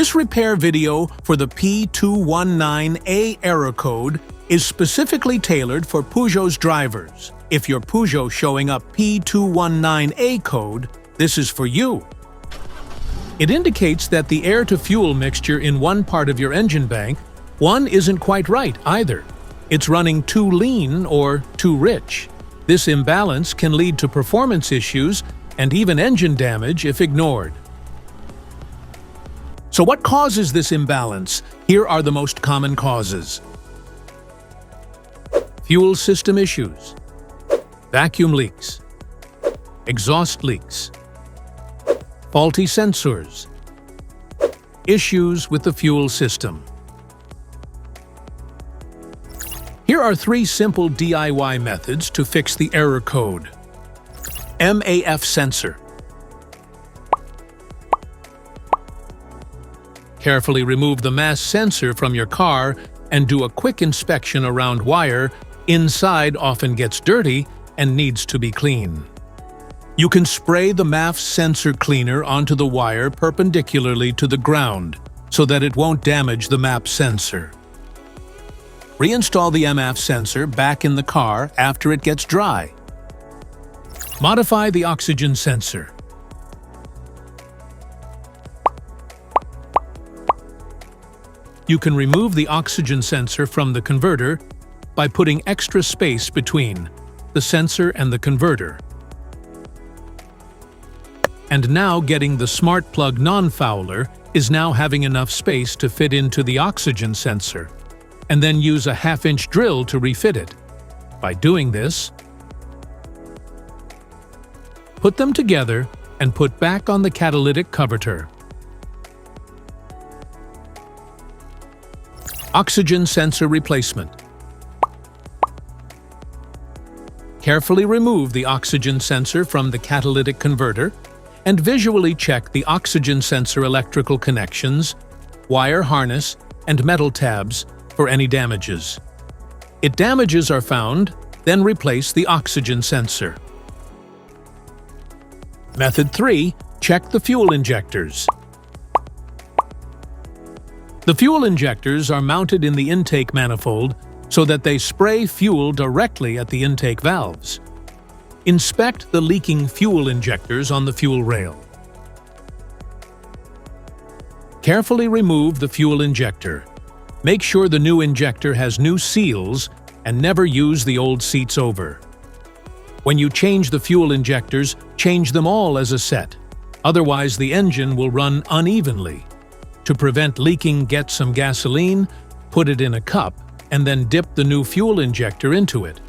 This repair video for the P219A error code is specifically tailored for Peugeot's drivers. If your Peugeot showing up P219A code, this is for you. It indicates that the air-to-fuel mixture in one part of your engine bank, one isn't quite right either. It's running too lean or too rich. This imbalance can lead to performance issues and even engine damage if ignored. So what causes this imbalance? Here are the most common causes. Fuel system issues, vacuum leaks, exhaust leaks, faulty sensors, issues with the fuel system. Here are 3 simple DIY methods to fix the error code. MAF sensor. Carefully remove the mass sensor from your car and do a quick inspection around wire. Inside often gets dirty and needs to be clean. You can spray the MAF sensor cleaner onto the wire perpendicularly to the ground so that it won't damage the MAP sensor. Reinstall the MAF sensor back in the car after it gets dry. Modify the oxygen sensor. You can remove the oxygen sensor from the converter by putting extra space between the sensor and the converter. And now getting the smart plug non-fouler is now having enough space to fit into the oxygen sensor, and then use a 1/2-inch drill to refit it. By doing this, put them together and put back on the catalytic converter. Oxygen sensor replacement. Carefully remove the oxygen sensor from the catalytic converter and visually check the oxygen sensor electrical connections, wire harness, and metal tabs for any damages. If damages are found, then replace the oxygen sensor. Method 3. Check the fuel injectors. The fuel injectors are mounted in the intake manifold so that they spray fuel directly at the intake valves. Inspect the leaking fuel injectors on the fuel rail. Carefully remove the fuel injector. Make sure the new injector has new seals and never use the old seats over. When you change the fuel injectors, change them all as a set. Otherwise, the engine will run unevenly. To prevent leaking, get some gasoline, put it in a cup, and then dip the new fuel injector into it.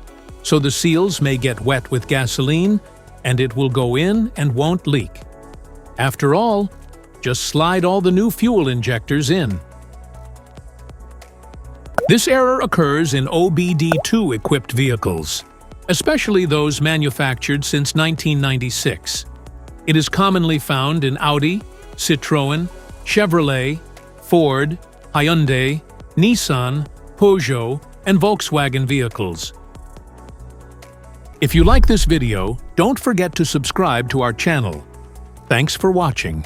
So the seals may get wet with gasoline, and it will go in and won't leak. After all, just slide all the new fuel injectors in. This error occurs in OBD2 equipped vehicles, especially those manufactured since 1996. It is commonly found in Audi, Citroën, Chevrolet, Ford, Hyundai, Nissan, Peugeot, and Volkswagen vehicles. If you like this video, don't forget to subscribe to our channel. Thanks for watching.